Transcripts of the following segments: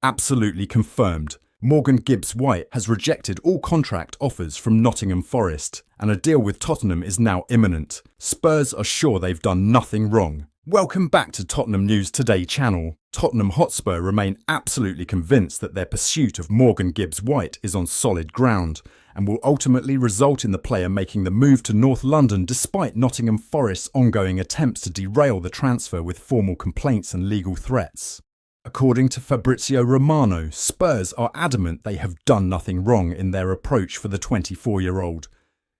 Absolutely confirmed. Morgan Gibbs-White has rejected all contract offers from Nottingham Forest, and a deal with Tottenham is now imminent. Spurs are sure they've done nothing wrong. Welcome back to Tottenham News Today channel. Tottenham Hotspur remain absolutely convinced that their pursuit of Morgan Gibbs-White is on solid ground and will ultimately result in the player making the move to North London despite Nottingham Forest's ongoing attempts to derail the transfer with formal complaints and legal threats. According to Fabrizio Romano, Spurs are adamant they have done nothing wrong in their approach for the 24-year-old,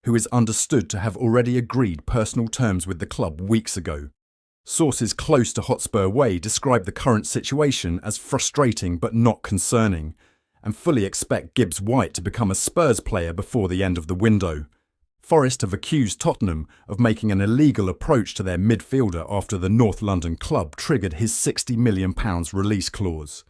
who is understood to have already agreed personal terms with the club weeks ago. Sources close to Hotspur Way describe the current situation as frustrating but not concerning, and fully expect Gibbs-White to become a Spurs player before the end of the window. Forest have accused Tottenham of making an illegal approach to their midfielder after the North London club triggered his £60 million release clause.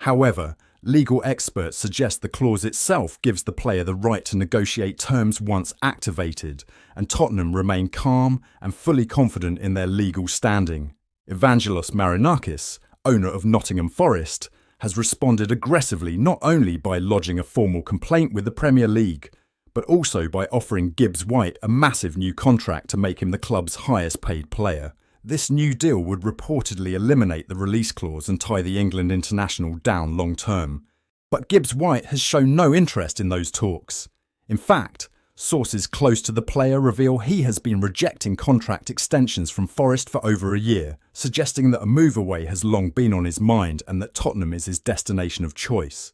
However, legal experts suggest the clause itself gives the player the right to negotiate terms once activated, and Tottenham remain calm and fully confident in their legal standing. Evangelos Marinakis, owner of Nottingham Forest, has responded aggressively not only by lodging a formal complaint with the Premier League, but also by offering Gibbs-White a massive new contract to make him the club's highest paid player. This new deal would reportedly eliminate the release clause and tie the England international down long term. But Gibbs-White has shown no interest in those talks. In fact, sources close to the player reveal he has been rejecting contract extensions from Forest for over a year, suggesting that a move away has long been on his mind and that Tottenham is his destination of choice.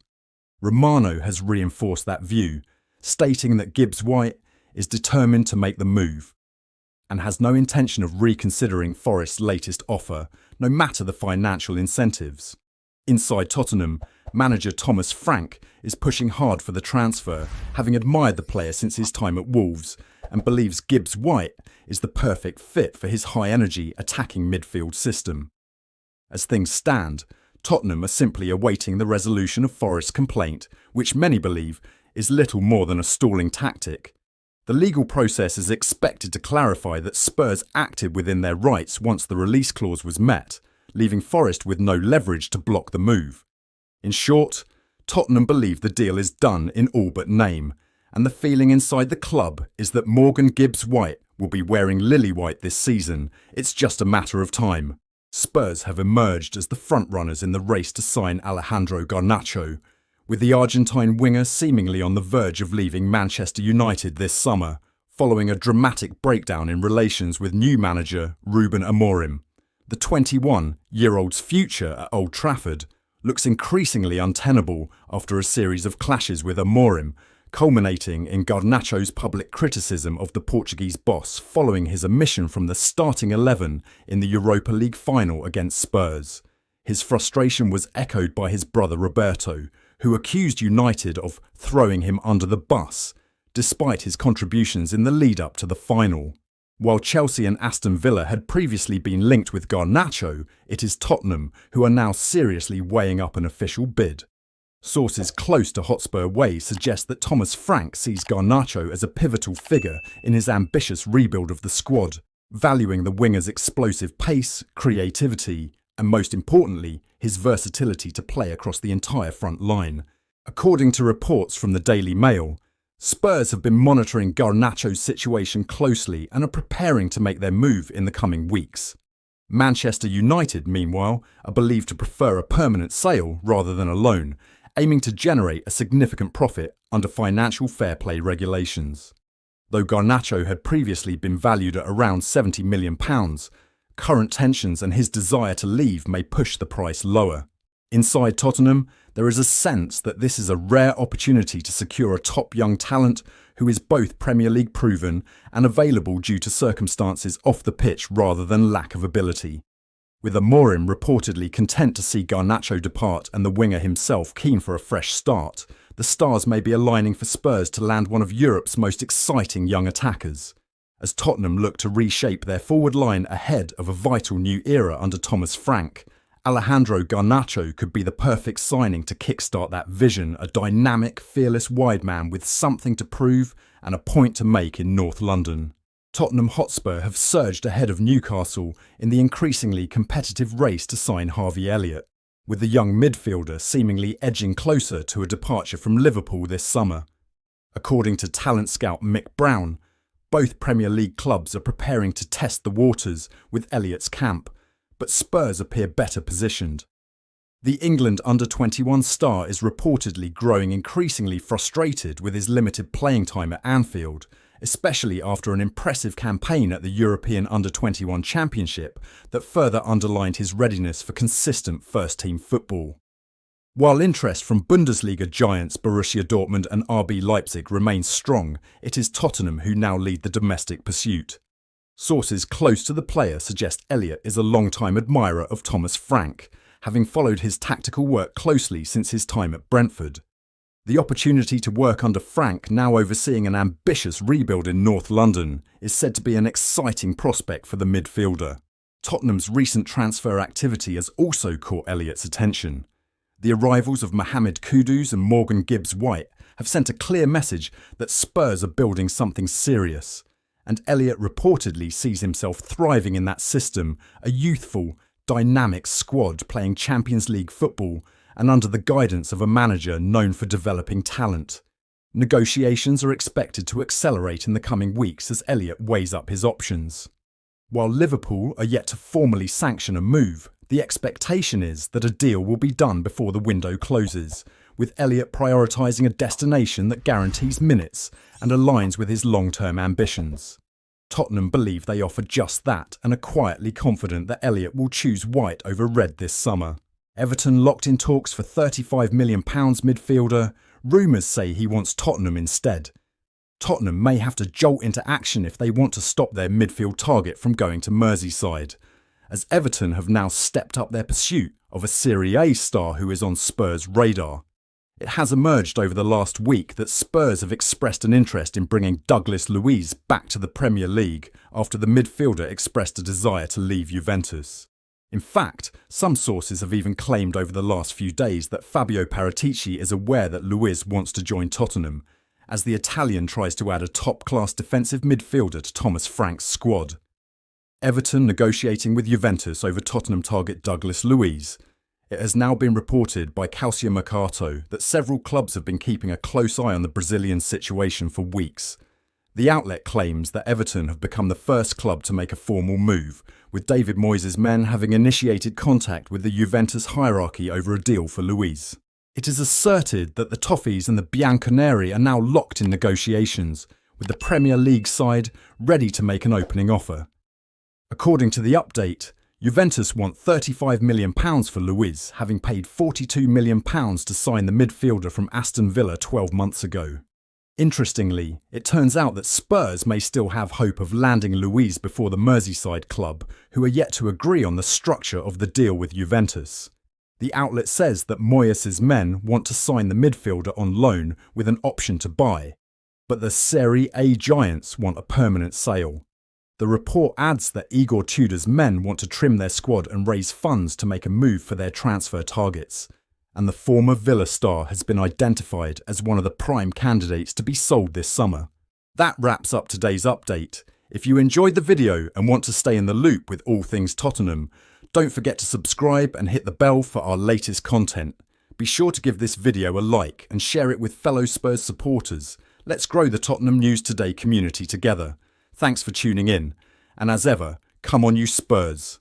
Romano has reinforced that view, stating that Gibbs-White is determined to make the move and has no intention of reconsidering Forest's latest offer, no matter the financial incentives. Inside Tottenham, manager Thomas Frank is pushing hard for the transfer, having admired the player since his time at Wolves, and believes Gibbs-White is the perfect fit for his high-energy attacking midfield system. As things stand, Tottenham are simply awaiting the resolution of Forest's complaint, which many believe is little more than a stalling tactic. The legal process is expected to clarify that Spurs acted within their rights once the release clause was met, leaving Forest with no leverage to block the move. In short, Tottenham believe the deal is done in all but name, and the feeling inside the club is that Morgan Gibbs-White will be wearing lily white this season. It's just a matter of time. Spurs have emerged as the frontrunners in the race to sign Alejandro Garnacho, with the Argentine winger seemingly on the verge of leaving Manchester United this summer, following a dramatic breakdown in relations with new manager Rúben Amorim. The 21-year-old's future at Old Trafford looks increasingly untenable after a series of clashes with Amorim, culminating in Garnacho's public criticism of the Portuguese boss following his omission from the starting 11 in the Europa League final against Spurs. His frustration was echoed by his brother Roberto, who accused United of throwing him under the bus, despite his contributions in the lead-up to the final. While Chelsea and Aston Villa had previously been linked with Garnacho, it is Tottenham who are now seriously weighing up an official bid. Sources close to Hotspur Way suggest that Thomas Frank sees Garnacho as a pivotal figure in his ambitious rebuild of the squad, valuing the winger's explosive pace, creativity, and most importantly, his versatility to play across the entire front line. According to reports from the Daily Mail, Spurs have been monitoring Garnacho's situation closely and are preparing to make their move in the coming weeks. Manchester United, meanwhile, are believed to prefer a permanent sale rather than a loan, aiming to generate a significant profit under financial fair play regulations. Though Garnacho had previously been valued at around £70 million, current tensions and his desire to leave may push the price lower. Inside Tottenham, there is a sense that this is a rare opportunity to secure a top young talent who is both Premier League proven and available due to circumstances off the pitch rather than lack of ability. With Amorim reportedly content to see Garnacho depart and the winger himself keen for a fresh start, the stars may be aligning for Spurs to land one of Europe's most exciting young attackers. As Tottenham look to reshape their forward line ahead of a vital new era under Thomas Frank, Alejandro Garnacho could be the perfect signing to kickstart that vision, a dynamic, fearless wide man with something to prove and a point to make in North London. Tottenham Hotspur have surged ahead of Newcastle in the increasingly competitive race to sign Harvey Elliott. with the young midfielder seemingly edging closer to a departure from Liverpool this summer. According to talent scout Mick Brown, both Premier League clubs are preparing to test the waters with Elliott's camp, but Spurs appear better positioned. The England under-21 star is reportedly growing increasingly frustrated with his limited playing time at Anfield, especially after an impressive campaign at the European Under-21 Championship that further underlined his readiness for consistent first-team football. While interest from Bundesliga giants Borussia Dortmund and RB Leipzig remains strong, it is Tottenham who now lead the domestic pursuit. Sources close to the player suggest Elliott is a long-time admirer of Thomas Frank, having followed his tactical work closely since his time at Brentford. The opportunity to work under Frank, now overseeing an ambitious rebuild in North London, is said to be an exciting prospect for the midfielder. Tottenham's recent transfer activity has also caught Elliott's attention. The arrivals of Mohamed Kudus and Morgan Gibbs-White have sent a clear message that Spurs are building something serious, and Elliott reportedly sees himself thriving in that system, a youthful, dynamic squad playing Champions League football and under the guidance of a manager known for developing talent. Negotiations are expected to accelerate in the coming weeks as Elliott weighs up his options. While Liverpool are yet to formally sanction a move, the expectation is that a deal will be done before the window closes, with Elliott prioritising a destination that guarantees minutes and aligns with his long-term ambitions. Tottenham believe they offer just that and are quietly confident that Elliott will choose white over red this summer. Everton locked in talks for £35 million midfielder. Rumours say he wants Tottenham instead. Tottenham may have to jolt into action if they want to stop their midfield target from going to Merseyside, as Everton have now stepped up their pursuit of a Serie A star who is on Spurs' radar. It has emerged over the last week that Spurs have expressed an interest in bringing Douglas Luiz back to the Premier League after the midfielder expressed a desire to leave Juventus. In fact, some sources have even claimed over the last few days that Fabio Paratici is aware that Luiz wants to join Tottenham, as the Italian tries to add a top-class defensive midfielder to Thomas Frank's squad. Everton negotiating with Juventus over Tottenham target Douglas Luiz. It has now been reported by Calcio Mercato that several clubs have been keeping a close eye on the Brazilian situation for weeks. The outlet claims that Everton have become the first club to make a formal move, with David Moyes' men having initiated contact with the Juventus hierarchy over a deal for Luiz. It is asserted that the Toffees and the Bianconeri are now locked in negotiations, with the Premier League side ready to make an opening offer. According to the update, Juventus want £35 million for Luiz, having paid £42 million to sign the midfielder from Aston Villa 12 months ago. Interestingly, it turns out that Spurs may still have hope of landing Luiz before the Merseyside club, who are yet to agree on the structure of the deal with Juventus. The outlet says that Moyes' men want to sign the midfielder on loan with an option to buy, but the Serie A giants want a permanent sale. The report adds that Igor Tudor's men want to trim their squad and raise funds to make a move for their transfer targets, and the former Villa star has been identified as one of the prime candidates to be sold this summer. That wraps up today's update. If you enjoyed the video and want to stay in the loop with all things Tottenham, don't forget to subscribe and hit the bell for our latest content. Be sure to give this video a like and share it with fellow Spurs supporters. Let's grow the Tottenham News Today community together. Thanks for tuning in, and as ever, come on you Spurs!